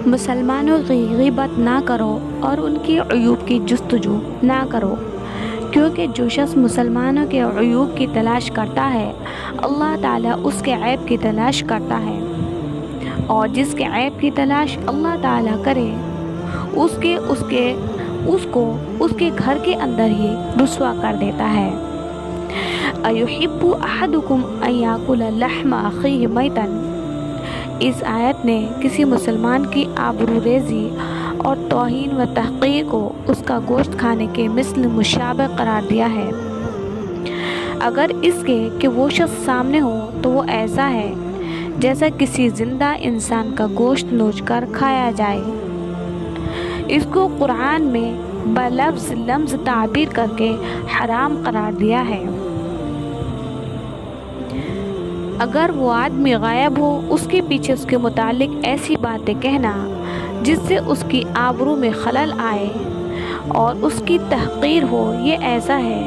مسلمانوں کی غیبت نہ کرو اور ان کی عیوب کی جستجو نہ کرو، کیونکہ جو شخص مسلمانوں کے عیوب کی تلاش کرتا ہے اللہ تعالیٰ اس کے عیب کی تلاش کرتا ہے، اور جس کے عیب کی تلاش اللہ تعالیٰ کرے اس کو اس کے گھر کے اندر ہی رسوا کر دیتا ہے۔ اَيُحِبُّ أَحَدُكُمْ أَن يَأْكُلَ لَحْمَ أَخِيهِ مَيْتًا، اس آیت نے کسی مسلمان کی آبرو ریزی اور توہین و تحقیر کو اس کا گوشت کھانے کے مثل مشابہ قرار دیا ہے، اگر اس کے کہ وہ شخص سامنے ہو تو وہ ایسا ہے جیسا کسی زندہ انسان کا گوشت نوچ کر کھایا جائے۔ اس کو قرآن میں بلفظ لمز تعبیر کر کے حرام قرار دیا ہے۔ اگر وہ آدمی غائب ہو اس کے پیچھے اس کے متعلق ایسی باتیں کہنا جس سے اس کی آبرو میں خلل آئے اور اس کی تحقیر ہو، یہ ایسا ہے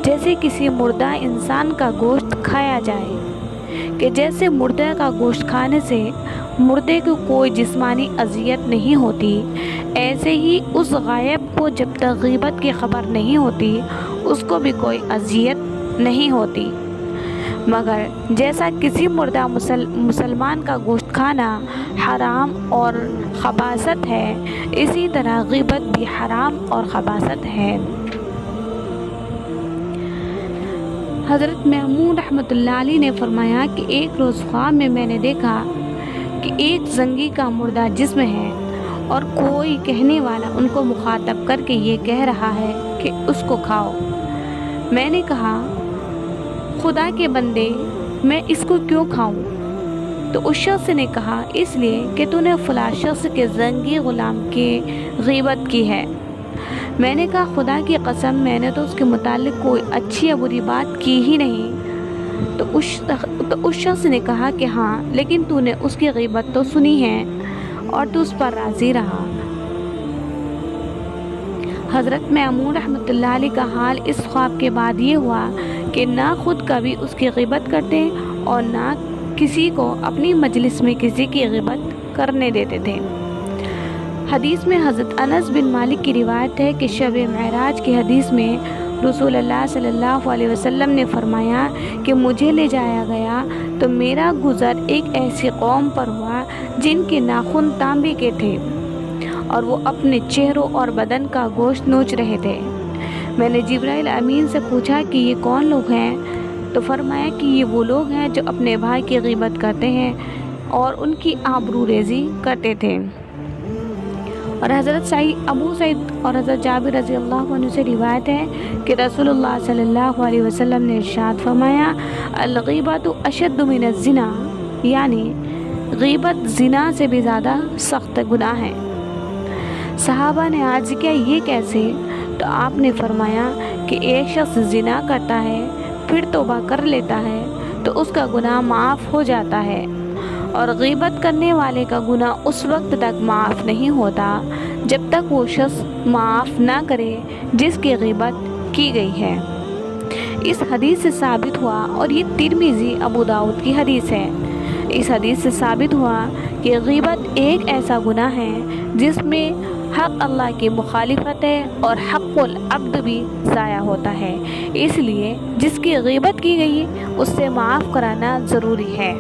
جیسے کسی مردہ انسان کا گوشت کھایا جائے، کہ جیسے مردے کا گوشت کھانے سے مردے کو کوئی جسمانی اذیت نہیں ہوتی، ایسے ہی اس غائب کو جب تک غیبت کی خبر نہیں ہوتی اس کو بھی کوئی اذیت نہیں ہوتی، مگر جیسا کسی مردہ مسلمان کا گوشت کھانا حرام اور خباثت ہے، اسی طرح غیبت بھی حرام اور خباثت ہے۔ حضرت مأمون رحمۃ اللہ علیہ نے فرمایا کہ ایک روز خواب میں نے دیکھا کہ ایک زنگی کا مردہ جسم ہے اور کوئی کہنے والا ان کو مخاطب کر کے یہ کہہ رہا ہے کہ اس کو کھاؤ۔ میں نے کہا خدا کے بندے، میں اس کو کیوں کھاؤں؟ تو اس شخص نے کہا اس لیے کہ تو نے فلاں شخص کے زنگی غلام کی غیبت کی ہے۔ میں نے کہا خدا کی قسم، میں نے تو اس کے متعلق کوئی اچھی یا بری بات کی ہی نہیں۔ تو اس شخص نے کہا کہ ہاں، لیکن تو نے اس کی غیبت تو سنی ہے اور تو اس پر راضی رہا۔ حضرت مأمون رحمۃ اللہ علیہ کا حال اس خواب کے بعد یہ ہوا کہ نہ خود کبھی اس کی غیبت کرتے اور نہ کسی کو اپنی مجلس میں کسی کی غیبت کرنے دیتے تھے۔ حدیث میں حضرت انس بن مالک کی روایت ہے کہ شب معراج کی حدیث میں رسول اللہ صلی اللہ علیہ وسلم نے فرمایا کہ مجھے لے جایا گیا تو میرا گزر ایک ایسی قوم پر ہوا جن کے ناخن تانبے کے تھے اور وہ اپنے چہروں اور بدن کا گوشت نوچ رہے تھے۔ میں نے جبرائیل امین سے پوچھا کہ یہ کون لوگ ہیں؟ تو فرمایا کہ یہ وہ لوگ ہیں جو اپنے بھائی کی غیبت کرتے ہیں اور ان کی آبرو ریزی کرتے تھے۔ اور حضرت ابو سعید اور حضرت جابر رضی اللہ عنہ سے روایت ہے کہ رسول اللہ صلی اللہ علیہ وسلم نے ارشاد فرمایا الغیبۃ اشد من الزنا، یعنی غیبت زنا سے بھی زیادہ سخت گناہ ہے۔ صحابہ نے عرض کیا یہ کیسے؟ تو آپ نے فرمایا کہ ایک شخص زنا کرتا ہے پھر توبہ کر لیتا ہے تو اس کا گناہ معاف ہو جاتا ہے، اور غیبت کرنے والے کا گناہ اس وقت تک معاف نہیں ہوتا جب تک وہ شخص معاف نہ کرے جس کی غیبت کی گئی ہے۔ اس حدیث سے ثابت ہوا، اور یہ ترمذی ابو داؤد کی حدیث ہے، اس حدیث سے ثابت ہوا کہ غیبت ایک ایسا گناہ ہے جس میں حق اللہ کی مخالفت ہے اور حق العبد بھی ضائع ہوتا ہے، اس لیے جس کی غیبت کی گئی اس سے معاف کرانا ضروری ہے۔